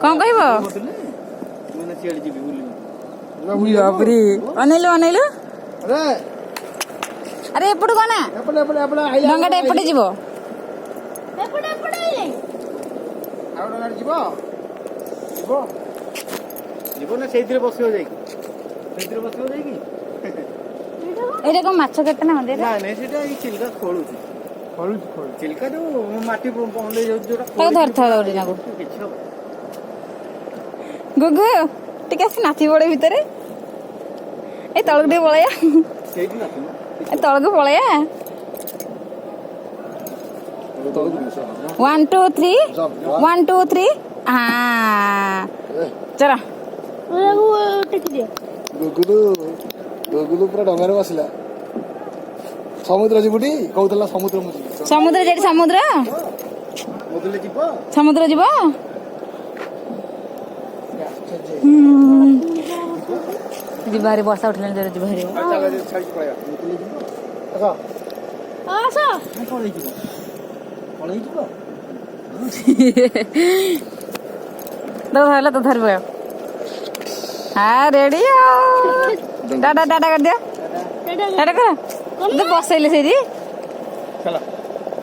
कौन कहबो मैंने सियाड़ी जीबी बुली बापरे अनेलु अनेलु अरे अरे एपटू कोना एपड़े डंगाटा एपटे जीवो आउ डंगा जीवो जीवो जीवो ना सेइथिरे बसियो जाई सेइथिरे बसियो जाई की एटा को माछ केते ना दे ना नहीं सेटा ई चिलका खोलुची चिलका जो माटी पौंडे जोटा ताको धर थळ ओडी नागो किछ गुगु टिके आसी नाची पड़े भितरे ए तळक दे पळया सेइथि ना ए तळक पळया 1 2 3 1 2 3 हां चला गुगुलू पूरा डंगारे बसला समुद्र जीवटी कहूतला समुद्र मुजी समुद्र जेडी समुद्र समुद्र जीव समुद्र जीव जिबारे वर्षा उठले जरे जिबारे चला छाड़ी पळया आसा आसा पळई जीव तो धरला तो धर बया हाँ रेडी टाटा टाटा कर दिया टाटा कर तो बसैले से चला